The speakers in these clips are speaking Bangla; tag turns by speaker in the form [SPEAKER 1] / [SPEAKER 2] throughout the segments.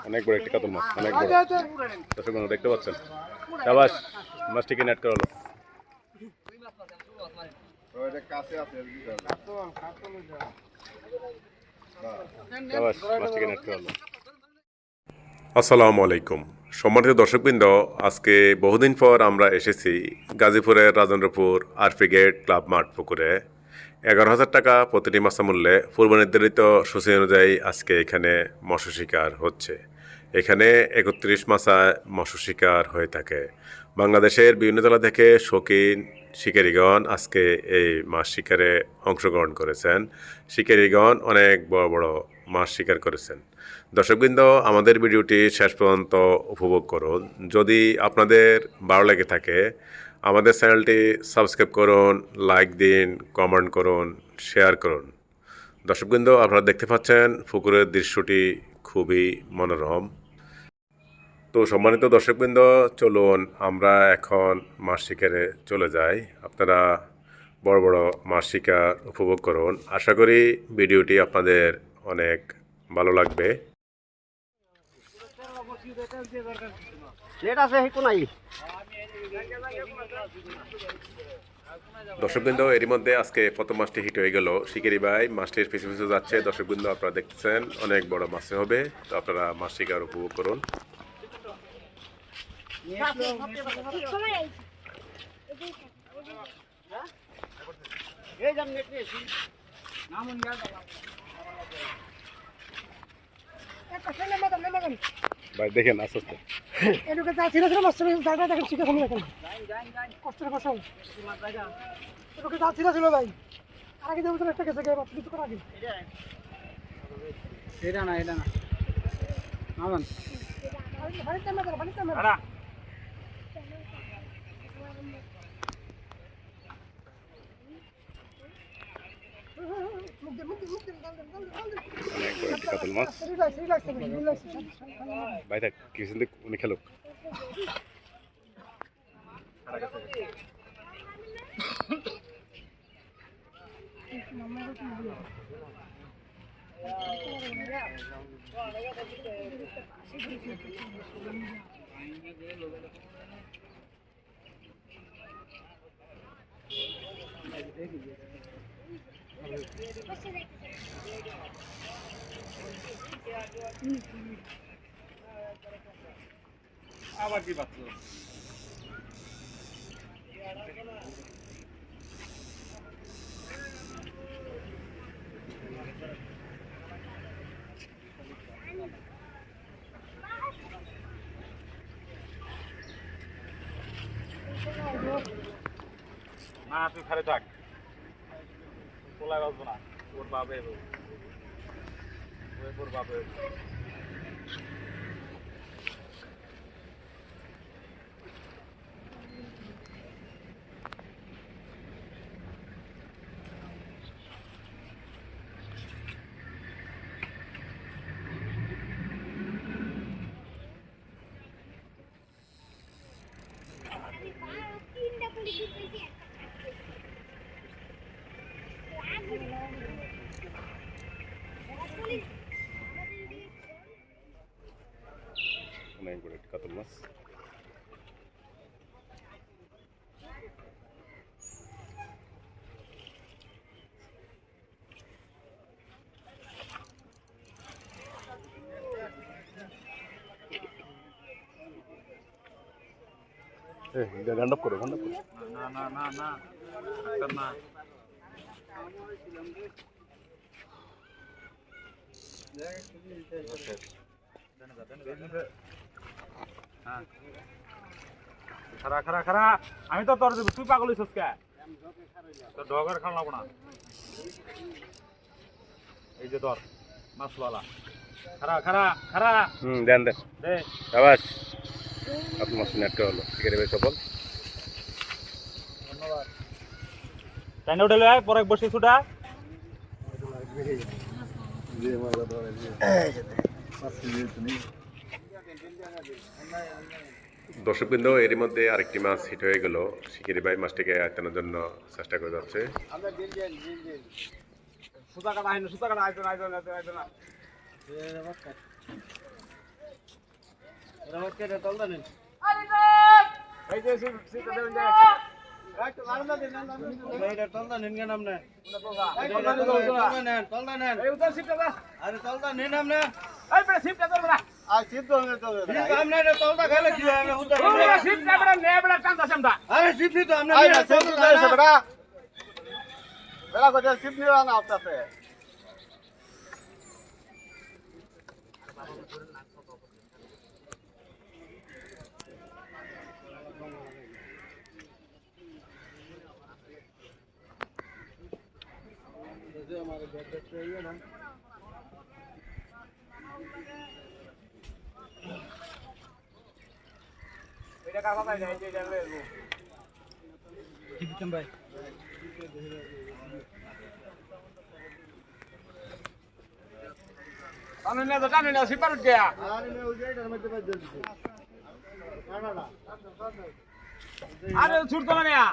[SPEAKER 1] অনেক বড় একটা কাতল মাছ, অনেক বড়। দর্শক বন্ধু দেখতে পাচ্ছেন, শাবাশ, মাছটিকে নেট করা হলো। শাবাশ, মাছটিকে নেট করা হলো। আসসালামু আলাইকুম সম্মানিত দর্শকবৃন্দ, আজকে বহুদিন পর আমরা এসেছি গাজীপুরের রাজেন্দ্রপুর আরপি গেট ক্লাব মাঠ পুকুরে। 11,000 টাকা প্রতিটি মাছা মূল্যে পূর্ব নির্ধারিত সূচি অনুযায়ী আজকে এখানে মৎস্য শিকার হচ্ছে। এখানে 31 মাছায় মৎস্য শিকার হয়ে থাকে। বাংলাদেশের বিভিন্ন জেলা থেকে শৌখিন শিকারীগণ আজকে এই মাছ শিকারে অংশগ্রহণ করেছেন। শিকারীগণ অনেক বড় বড় মাছ শিকার করেছেন। দর্শকবৃন্দ, আমাদের ভিডিওটি শেষ পর্যন্ত উপভোগ করুন। যদি আপনাদের ভালো লেগে থাকে আমাদের চ্যানেলটি সাবস্ক্রাইব করুন, লাইক দিন, কমেন্ট করুন, শেয়ার করুন। দর্শকবৃন্দ, আপনারা দেখতে পাচ্ছেন পুকুরের দৃশ্যটি খুবই মনোরম। তো সম্মানিত দর্শকবৃন্দ, চলুন আমরা এখন মাছ শিকারে চলে যাই। আপনারা বড় বড় মাছ শিকার উপভোগ করুন। আশা করি ভিডিওটি আপনাদের অনেক ভালো লাগবে। দর্শকবৃন্দ, এরই মধ্যে আজকে প্রথম মাছটি হিট হয়ে গেল। শিকারি ভাই মাছটির পিছু পিছু যাচ্ছে। দর্শকবৃন্দ, আপনারা দেখতেছেন অনেক বড় মাছ হবে। তো আপনারা মাছ শিকার উপভোগ করুন। ভাই দেখেন আস্তে আস্তে
[SPEAKER 2] এটুকু যা ছিল মাছ জায়গা দেখেন শিখে শুনে দেখেন কষ্টের ফসল এটুকু যা ছিল ভাই আর আগে যেমন একটা গেছে মাছ কিছু করার আগে এটা না মামন
[SPEAKER 1] কাতল মাছ। ভাই থাক কিছু উনি খেলুক।
[SPEAKER 3] আবার কি পাচ্ছ? না তুই খারে থাক, পোলা বাজবো না, ওর বাবে ওর বাবে
[SPEAKER 1] অনেক বড় একটা কাতল মাছ। গান্ডাপ করো।
[SPEAKER 3] না খারা আমি তো তোর তুই পাগল হইছিস কে? তোর ডগর খাওয়াবো না। এই যে তোর মাছওয়ালা খারা
[SPEAKER 1] দেন দে। শাবাশ, আপনার মাছ নেট করা হলো। শিকারি ভাই সফল।
[SPEAKER 3] ধন্যবাদ। তাই না উঠে পরে বসে ছুটা
[SPEAKER 1] দর্শকবৃন্দ, এরই মধ্যে আরেকটি মাছ হিট হয়ে গেল। শিকারি ভাই মাছটিকে আয়ত্তানোর জন্য চেষ্টা করে যাচ্ছে।
[SPEAKER 3] সুতা কাটা সুতা কাটা আরে ছুটতো না মিয়া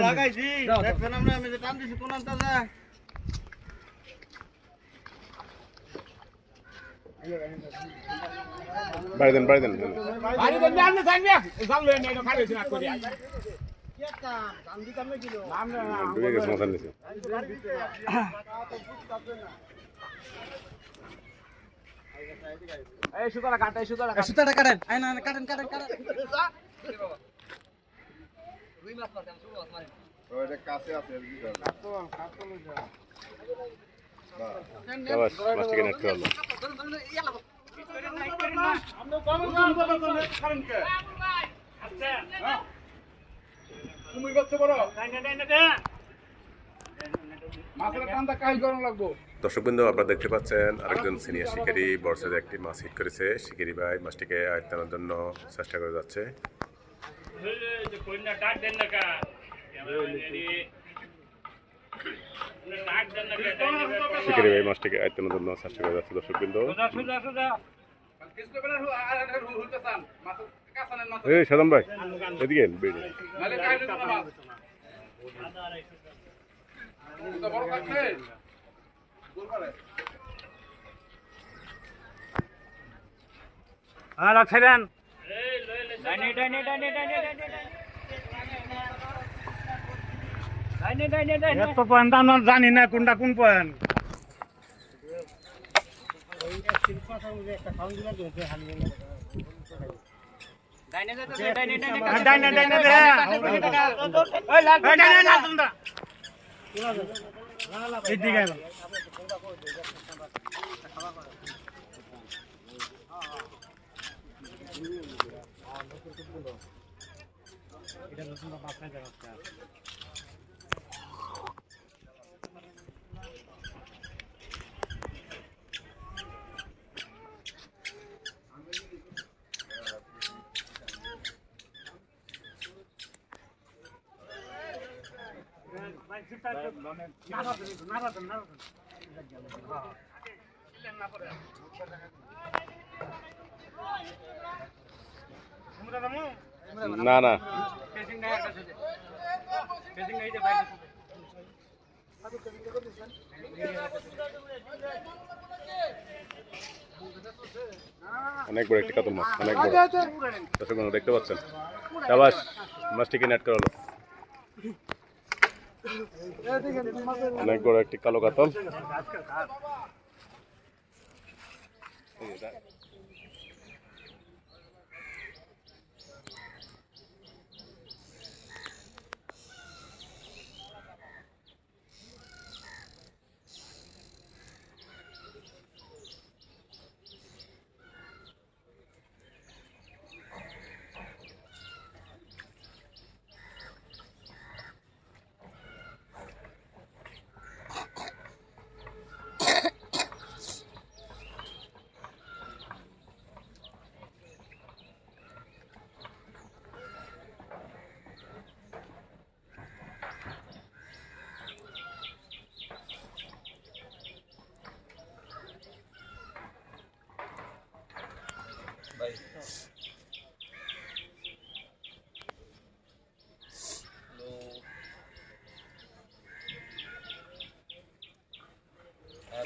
[SPEAKER 4] লাগাইছি দেখছেন আমরা আমি যে টান দিছি কোন আনতাছে
[SPEAKER 1] বাড়ি দেন বাড়ি দেন
[SPEAKER 3] বাড়ি দেন না থাকবে জাল লয়ে নেই খালি হইছে না করি
[SPEAKER 1] ডুবে গেছে মাথার নিচে
[SPEAKER 3] এই সুতাটা কাট এই সুতাটা
[SPEAKER 4] সুতাটা কাটেন আই না কাটেন কাটেন কাটেন
[SPEAKER 1] বাস মাছটিকে নেট করে আনলো।
[SPEAKER 3] তুমি করছো বড় মাছের কান্দা কাহিল করানো লাগবো
[SPEAKER 1] দর্শকবৃন্দ আপনারা দেখতে পাচ্ছেন আরেকজন সিনিয়র শিকারী বর্ষাতে একটি মাছ হিট করেছে। শিকারী ভাই মাছটিকে আয়ত্তানোর জন্য চেষ্টা করে যাচ্ছে। শিকারী ভাই মাছটিকে আয়ত্তানোর জন্য চেষ্টা করে যাচ্ছে। দর্শকবৃন্দ এই সাদাম ভাই এদিকে বেরিয়ে
[SPEAKER 3] আর ছেড়েন এত পয়েন্ট আমরা জানি না কোনটা কোন পয়েন্ট না না অনেক বড় একটি কাতল মাছ, অনেক বড়। দর্শক বন্ধু দেখতে পাচ্ছেন, সাবাস মাছটিকে নেট করা হলো। অনেক বড় একটি কালো কাতল।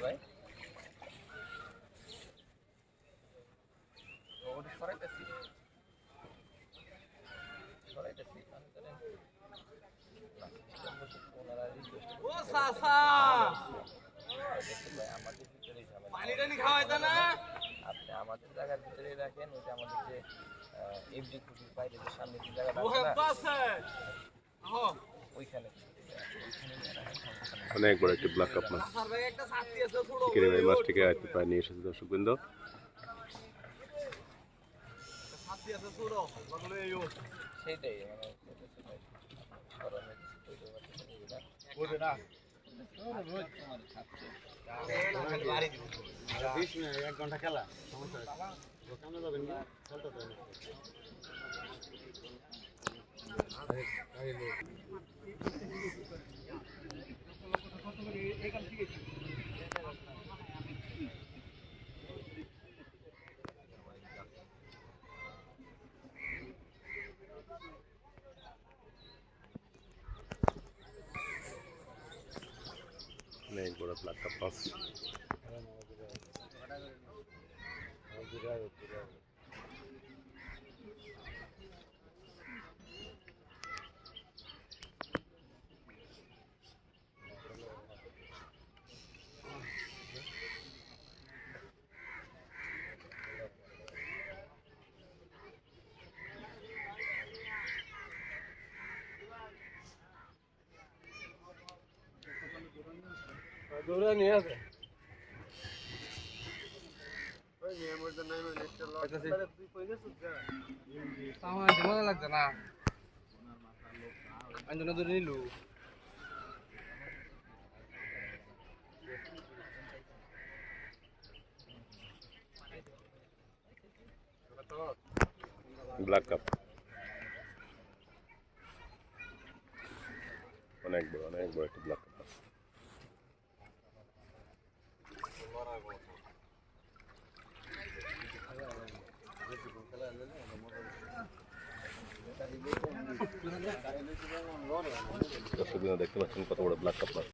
[SPEAKER 4] ভাই
[SPEAKER 5] আপনি আমাদের জায়গার ভিতরে রাখেন, ওইটা আমাদের যে এফডি কুটির বাইরে যে সামনে যে জায়গাটা আছে না, ওইখানে
[SPEAKER 3] অনেক বড় একটি ব্ল্যাক কাপ মাছ। শিকারি ভাই মাছটিকে আয়ত্তে প্রায় নিয়ে এসেছে দর্শকবৃন্দ।
[SPEAKER 5] সেইটাই মানে
[SPEAKER 4] এক ঘন্টা খেলা সমস্যা দোকানে যাবেন না খেলতে তো
[SPEAKER 3] অনেক বড় ব্ল্যাক কাপ মাছ।
[SPEAKER 4] দৌড়া নিয়ে আছে
[SPEAKER 5] আমার মজা লাগছে না, আমি ধরে নিলু
[SPEAKER 3] ব্ল্যাক কাপ অনেক বড় একটি ব্ল্যাক কাপ মাছ। দর্শকবৃন্দ দেখতে পাচ্ছেন কত বড় ব্ল্যাক কাপ মাছ।